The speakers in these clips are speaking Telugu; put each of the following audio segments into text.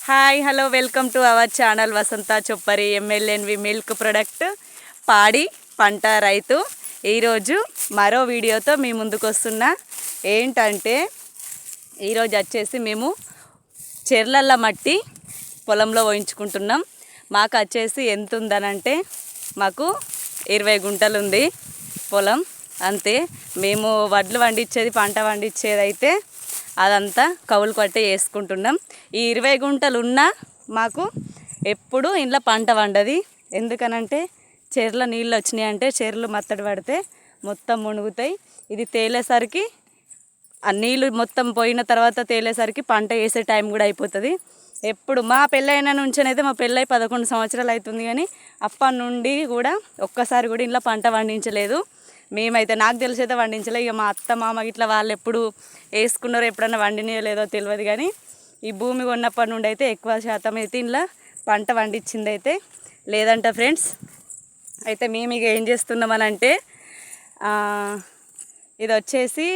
Hi hello welcome to our channel Vasantha Choppari MLNV milk product పాడి పంట రైతు. ఈరోజు మరో వీడియోతో మీ ముందుకు వస్తున్నా. ఏంటంటే ఈరోజు వచ్చేసి మేము చెర్లల్ల మట్టి పొలంలో పోయించుకుంటున్నాం. మాకు వచ్చేసి ఎంత ఉందనంటే మాకు 20 గుంటలు ఉంది పొలం. అంతే. మేము వడ్లు పండించేది పంట పండించేది అయితే అదంతా కౌలు పట్టే వేసుకుంటున్నాం. ఈ 20 గుంటలు ఉన్నా మాకు ఎప్పుడు ఇంట్లో పంట వండది. ఎందుకనంటే చెర్ల నీళ్ళు వచ్చినాయి అంటే చెర్లు మత్తడి పడితే మొత్తం మునుగుతాయి. ఇది తేలేసరికి ఆ నీళ్ళు మొత్తం పోయిన తర్వాత తేలేసరికి పంట వేసే టైం కూడా అయిపోతుంది. ఎప్పుడు మా పెళ్ళైన నుంచినైతే మా పెళ్ళై 11 సంవత్సరాలు అవుతుంది, కానీ అప్పటి నుండి కూడా ఒక్కసారి కూడా ఇంట్లో పంట పండించలేదు. మేమైతే నాకు తెలిసైతే వండించలే. ఇక మా అత్త మామ ఇట్లా వాళ్ళు ఎప్పుడు వేసుకున్నారో ఎప్పుడన్నా వండినలేదో తెలియదు, కానీ ఈ భూమి కొన్నప్పటి నుండి అయితే ఎక్కువ శాతం అయితే ఇంట్లో పంట వండించింది అయితే లేదంట ఫ్రెండ్స్. అయితే మేము ఇక ఏం చేస్తున్నామనంటే ఇది వచ్చేసి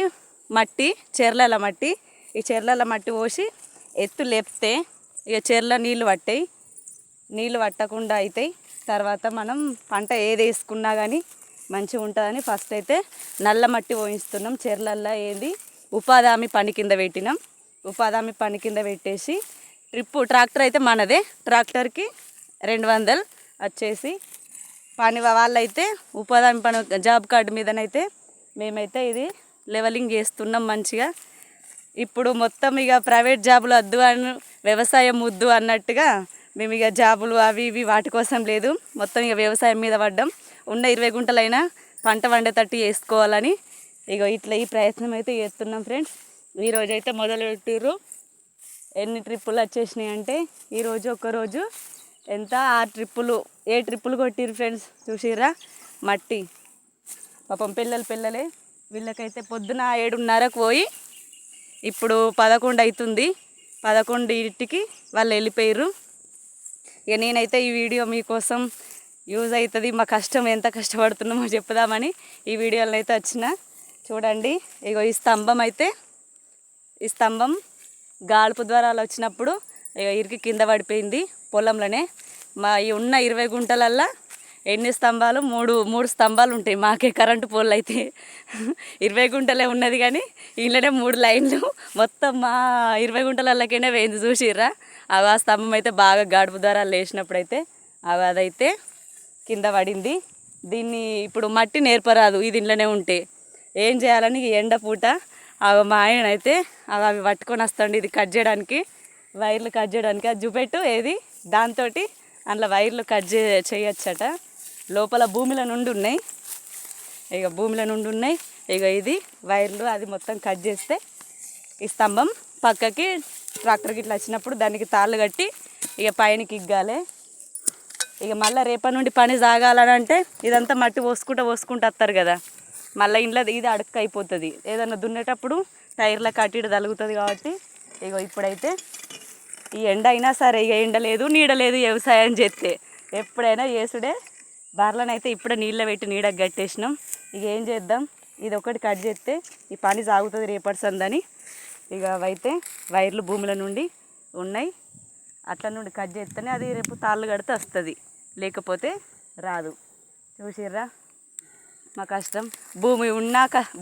మట్టి, చెర్లల మట్టి. ఈ చెర్లల మట్టి పోసి ఎత్తు లేపితే ఇక చెర్ల నీళ్ళు పట్టాయి. నీళ్ళు పట్టకుండా అవుతాయి. తర్వాత మనం పంట ఏది వేసుకున్నా కానీ మంచిగా ఉంటుందని ఫస్ట్ అయితే నల్ల మట్టి పోయిస్తున్నాం. చెర్లల్లో ఏంది ఉపాధి హామీ పని కింద పెట్టినాం. ఉపాధి హామీ పని కింద పెట్టేసి ట్రాక్టర్ అయితే మనదే. ట్రాక్టర్కి 200 వచ్చేసి పని వాళ్ళైతే ఉపాధి హామీ పని జాబ్ కార్డు మీదనైతే మేమైతే ఇది లెవెలింగ్ చేస్తున్నాం మంచిగా. ఇప్పుడు మొత్తం ఇక ప్రైవేట్ జాబులు వద్దు అని వ్యవసాయం ముద్దు అన్నట్టుగా మేము ఇక జాబులు అవి ఇవి వాటి కోసం లేదు, మొత్తం ఇక వ్యవసాయం మీద పడ్డాం. ఉన్న 20 గుంటలైనా పంట వండేటట్టు చేసుకోవాలని ఇక ఇట్లా ఈ ప్రయత్నం అయితే చేస్తున్నాం ఫ్రెండ్స్. ఈరోజు అయితే మొదలు పెట్టిర్రు. ఎన్ని ట్రిప్పులు వచ్చేసినాయి అంటే ఈరోజు ఒక్కరోజు ఎంత 6 ట్రిప్పులు 7 ట్రిప్పులు కొట్టిర్రు ఫ్రెండ్స్. చూసిర్రా మట్టి. పాపం పిల్లలే వీళ్ళకైతే పొద్దున 7:30కు పోయి ఇప్పుడు 11 అవుతుంది. 11కి వాళ్ళు వెళ్ళిపోయారు. ఇక నేనైతే ఈ వీడియో మీకోసం యూజ్ అవుతుంది, మా కష్టం ఎంత కష్టపడుతున్నామో చెప్పుదామని ఈ వీడియోలో అయితే వచ్చిన. చూడండి ఇగో ఈ స్తంభం గాడుపు ద్వారాలు వచ్చినప్పుడు ఇరికి కింద పడిపోయింది పొలంలోనే. మా ఈ ఉన్న 20 గుంటలల్లో ఎన్ని స్తంభాలు? మూడు స్తంభాలు ఉంటాయి. మాకే కరెంటు పోల్ అయితే 20 గుంటలే ఉన్నది, కానీ ఇంట్లోనే 3 లైన్లు మొత్తం మా 20 గుంటలలోకైనా వేయింది. చూసిర్రా ఆ స్తంభం అయితే బాగా గాడుపు ద్వారాలు వేసినప్పుడు అయితే అదైతే కింద పడింది. దీన్ని ఇప్పుడు మట్టి నేర్పరాదు ఇది ఇంట్లోనే ఉంటే. ఏం చేయాలని ఎండ పూట మా ఆయన అయితే అవి పట్టుకొని వస్తాండి ఇది కట్ చేయడానికి, వైర్లు కట్ చేయడానికి. అది చూపెట్టు ఏది దాంతో అందులో వైర్లు కట్ చేయొచ్చట. లోపల భూమిలో నుండి ఉన్నాయి, ఇక ఇది వైర్లు అది మొత్తం కట్ చేస్తే ఈ స్తంభం పక్కకి ట్రాక్టర్కి ఇట్లా వచ్చినప్పుడు దానికి తాళ్ళు కట్టి ఇక పైనకి ఇగ్గాలి. ఇక మళ్ళీ రేపటి నుండి పని సాగాలనంటే ఇదంతా మట్టి పోసుకుంటూ వస్తారు కదా, మళ్ళీ ఇంట్లో ఇది అడుక్క అయిపోతుంది. ఏదన్నా దున్నేటప్పుడు టైర్ల కట్టిడు తలుగుతుంది. కాబట్టి ఇక ఇప్పుడైతే ఈ ఎండ అయినా సరే ఇక ఎండ లేదు నీడ లేదు వ్యవసాయం చేస్తే ఎప్పుడైనా చేసుడే. బర్రెలనైతే ఇప్పుడే నీళ్ళ పెట్టి నీడకు కట్టేసినాం. ఇక ఏం చేద్దాం, ఇది ఒకటి కట్ చేస్తే ఈ పని సాగుతుంది రేపటి సందని. ఇక అవైతే వైర్లు భూమిలో నుండి ఉన్నాయి, అట్ల నుండి కట్ చేస్తేనే అది రేపు తాళ్ళు కడితే వస్తుంది, లేకపోతే రాదు. చూసిర్రా మా కష్టం.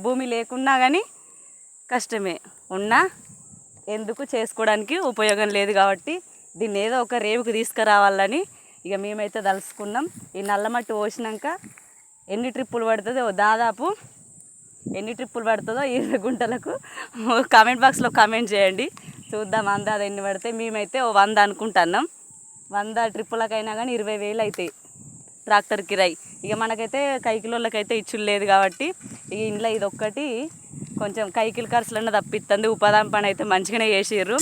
భూమి లేకున్నా కానీ కష్టమే, ఉన్నా ఎందుకు చేసుకోవడానికి ఉపయోగం లేదు. కాబట్టి దీన్ని ఏదో ఒక రేవుకి తీసుకురావాలని ఇక మేమైతే తలుసుకున్నాం. ఈ నల్లమట్టి పోసినాక ఎన్ని ట్రిప్పులు పడుతుందో దాదాపు ఎన్ని ట్రిప్పులు పడుతుందో 20 గుంటలకు కామెంట్ బాక్స్లో కామెంట్ చేయండి, చూద్దాం అందాద ఎన్ని పడితే. మేమైతే 100 అనుకుంటున్నాం. 100 ట్రిప్పులకైనా కానీ 20,000 అవుతాయి ట్రాక్టర్ కిరాయి. ఇక మనకైతే కైకిలోళ్ళకైతే ఇచ్చులు లేదు కాబట్టి ఇక ఇంట్లో ఇది ఒక్కటి కొంచెం కైకిల్ ఖర్చులన్నా తప్పిస్తుంది. ఉపాధి పని అయితే మంచిగానే చేసిర్రు,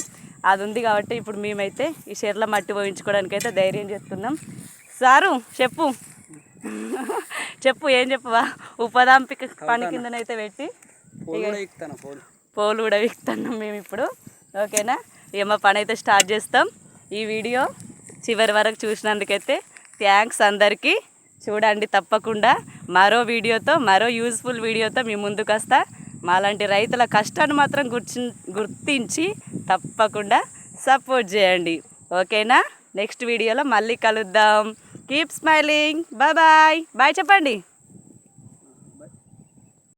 అది ఉంది కాబట్టి ఇప్పుడు మేమైతే ఈ చెర్ల మట్టి పోయించుకోవడానికి అయితే ధైర్యం చేస్తున్నాం. సారు చెప్పు ఏం చెప్పవా? ఉపాధి పని కిందనైతే పెట్టి పోలు కూడా విక్కుతున్నాం మేము ఇప్పుడు. ఓకేనా? ఇక మా పని అయితే స్టార్ట్ చేస్తాం. ఈ వీడియో చివరి వరకు చూసినందుకైతే థ్యాంక్స్ అందరికీ. చూడండి తప్పకుండా మరో వీడియోతో మరో యూజ్ఫుల్ వీడియోతో మీ ముందుకు వస్తా. మాలాంటి రైతుల కష్టాన్ని మాత్రం గుర్తించి తప్పకుండా సపోర్ట్ చేయండి. ఓకేనా? నెక్స్ట్ వీడియోలో మళ్ళీ కలుద్దాం. Keep smiling. Bye bye. Bye చెప్పండి.